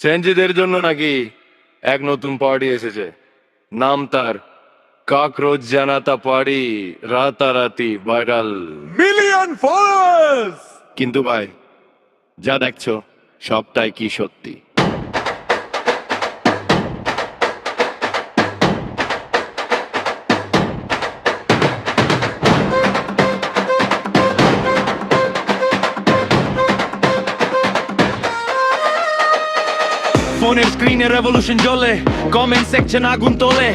চেঞ্জিদের জন্য নাকি এক নতুন পার্টি এসেছে। নাম তার কাকরোচ জানাতা পার্টি, রাতারাতি ভাইরাল, মিলিয়ন ফলোয়ার্স। কিন্তু ভাই যা দেখছো সবটাই কি সত্যি? ফোনের স্ক্রিনে রেভলিউশন জ্বলে, কমেন্ট সেকশন আগুন তোলে,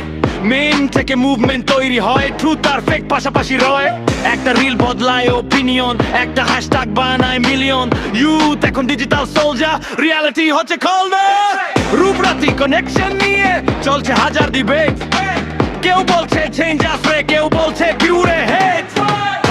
মেম থেকে মুভমেন্ট তৈরি হয়, ট্রুথ আর ফেক পাশাপাশি রয়। একটা রিল বদলায় ওপিনিয়ন, একটা হ্যাশট্যাগ বানায় মিলিয়ন। ইউথ এখন ডিজিটাল সোলজার, রিয়ালিটি হচ্ছে কলনার। রূপরাতি কানেকশন নিয়ে চলছে হাজার ডিবেট, কেউ বলছে চেঞ্জ আসবে, কেউ বলছে পিউরে হেড।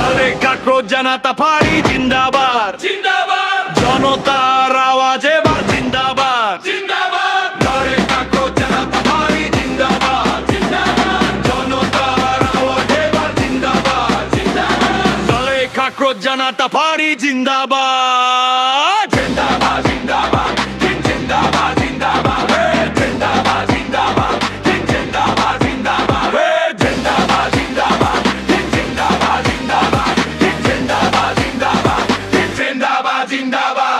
আরে কাকরোচ জানাতা পার্টি জিন্দাবাদ, জিন্দাবাদ, জনতার আওয়াজ এবার জিন্দাবাদ, জিন্দাবাদ। আরে কাকরোচ জানাতা পার্টি জিন্দাবাদ, জিন্দাবাদ, জনতার আওয়াজ এবার জিন্দাবাদ, জিন্দাবাদ। আরে কাকরোচ জানাতা পার্টি জিন্দাবাদ, জিন্দাবাদ, জিন্দাবাদ, জিন্দাবাদ, জিন্দাবাদ, জিন্দাবাদ, জিন্দাবাদ, জিন্দাবাদ, জিন্দাবাদ, জিন্দাবাদ, জিন্দাবাদ, জিন্দাবাদ, জিন্দাবাদ, জিন্দাবাদ, জিন্দাবাদ, জিন্দাবাদ, জিন্দাবাদ।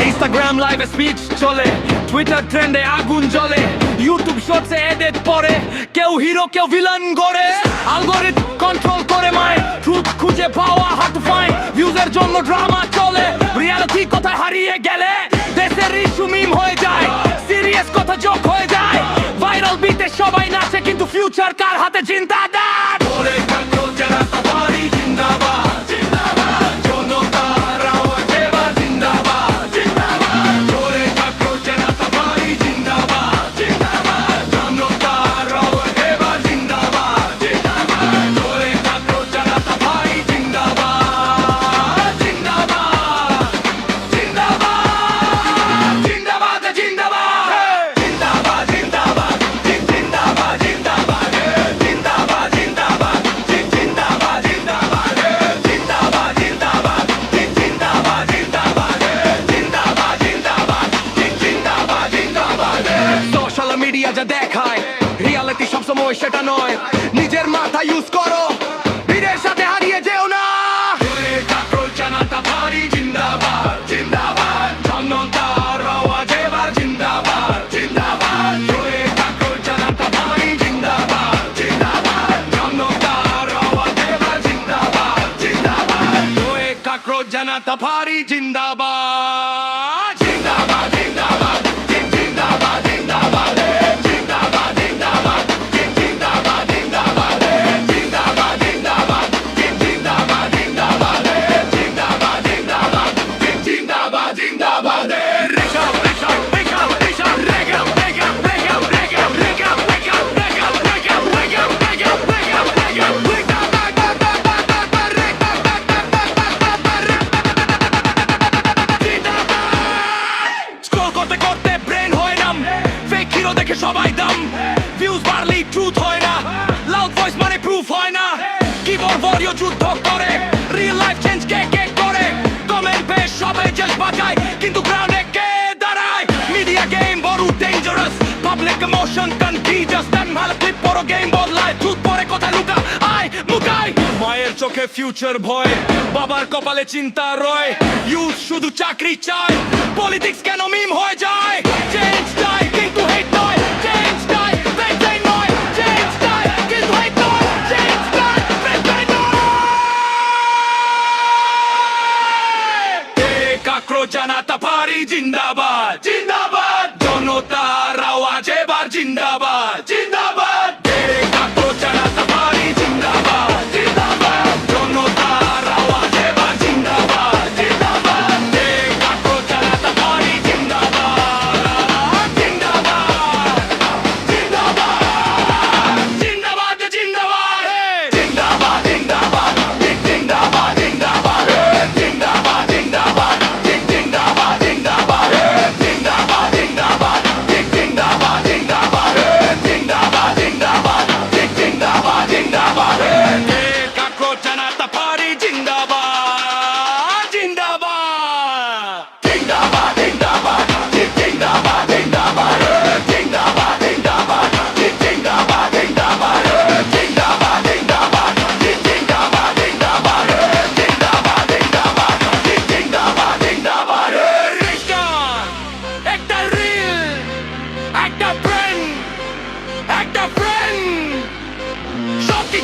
ইনস্টাগ্রাম লাইভে স্পিচ চলে, টুইটার ট্রেন্ডে আগুন জ্বলে, ইউটিউব শর্টসে এডিট পরে, কেউ হিরো কেউ ভিলেন করে, অ্যালগরিথম কন্ট্রোল করে মাই, ট্রুথ খুঁজে পাওয়া হার্ড টু ফাইন্ড, ভিউজের জন্য ড্রামা চলে, রিয়ালিটি কোথায় হারিয়ে গেলে দেশের ইস্যু মিম হয়ে যায়, সিরিয়াস কথা জোক হয়ে যায়, ভাইরাল বিটে সবাই নাচে কিন্তু ফিউচার কার হাতে চিন্তাদার। ওরে কাকরোচ জানাতা পার্টি জিন্দাবাদ, জিন্দাবাদ, জনতার আওয়াজ এবার জিন্দাবাদ, জিন্দাবাদ। ওরে কাকরোচ জানাতা পার্টি জিন্দাবাদ, জিন্দাবাদ, জনতার আওয়াজ এবার জিন্দাবাদ, জিন্দাবাদ। ওরে কাকরোচ জানাতা পার্টি জিন্দাবাদ, জিন্দাবাদ, জিন্দাবাদ, জিন্দাবাদ, জিন্দাবাদ, জিন্দাবাদ, জিন্দাবাদ, জিন্দাবাদ, জিন্দাবাদ, জিন্দাবাদ, জিন্দাবাদ, জিন্দাবাদ, জিন্দাবাদ, জিন্দাবাদ, জিন্দাবাদ, জিন্দাবাদ, জিন্দাবাদ, জিন্দাবাদ, জিন্দাবাদ। সোশ্যাল মিডিয়া যা দেখায় রিয়ালিটি সবসময় সেটা নয়, নিজের মাথা ইউজ করো, ভিড়ের সাথে হারিয়ে যেও না। কাকরোচ জানাতা পার্টি জিন্দাবাদ, জিন্দাবাদ, জনতার আওয়াজ এবার জিন্দাবাদ, জিন্দাবাদ। কাকরোচ জানাতা পার্টি জিন্দাবাদ, জিন্দাবাদ, জনতার আওয়াজ এবার জিন্দাবাদ, জিন্দাবাদ। কাকরোচ জানাতা পার্টি জিন্দাবাদ, জিন্দাবাদ, জিন্দাবাদ, জিন্দাবাদ, জিন্দাবাদ, জিন্দাবাদ, জিন্দাবাদ, জিন্দাবাদ, জিন্দাবাদ, জিন্দাবাদ, জিন্দাবাদ, জিন্দাবাদ, জিন্দাবাদ, জিন্দাবাদ, জিন্দাবাদ, জিন্দাবাদ, জিন্দাবাদ। রেখা রেখা রেখা রেখা রেখা রেখা রেখা রেখা রেখা রেখা রেখা রেখা রেখা রেখা স্ক্রল করতে করতে ব্রেন হয় নাম, ফেক হিরো দেখে সবাই দাম, ভিউজ বাড়লেই ট্রুথ হয় না, লাউড ভয়েস মানে প্রুফ হয় না, কিবোর্ড ওয়ারিয়র যুদ্ধ করে, রিয়েল লাইফ চেঞ্জ কে কে করে, কমেন্ট পেজ সবাই জাস্ট বাজায় কিন্তু গ্রাউন্ডে কে দাঁড়ায়, মিডিয়া গেম বড় ডেঞ্জারাস, পাবলিক ইমোশন কনফিউজাস, দেন ভালো ক্লিপ বড় গেম বদলায়, ট্রুথ পরে কোথায় লুকা আয় মুকাই, মায়ের চোখে ফিউচার ভয়, বাবার কপালে চিন্তা রয়, ইউথ শুধু চাকরি চায়, পলিটিক্স কেন মিম হয়ে যায়, চেঞ্জ চাই কিন্তু হেট নয়, চেঞ্জ চাই ফেক নয়, চেঞ্জ চাই কিন্তু হেট নয়, চেঞ্জ চাই ফেক নয়। কাকরোচ জানাতা পার্টি জিন্দাবাদ, জিন্দাবাদ, জনতার আওয়াজ এবার জিন্দাবাদ, জিন্দাবাদ। কাকরোচ জানাতা পার্টি জিন্দাবাদ, জিন্দাবাদ, জনতার আওয়াজ এবার জিন্দাবাদ, জিন্দাবাদ। কাকরোচ জানাতা পার্টি জিন্দাবাদ, জিন্দাবাদ, জিন্দাবাদ, জিন্দাবাদ, জিন্দাবাদ, জিন্দাবাদ, জিন্দাবাদ, জিন্দাবাদ, জিন্দাবাদ, জিন্দাবাদ, জিন্দাবাদ, জিন্দাবাদ, জিন্দাবাদ, জিন্দাবাদ, জিন্দাবাদ,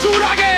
কিছুর আগে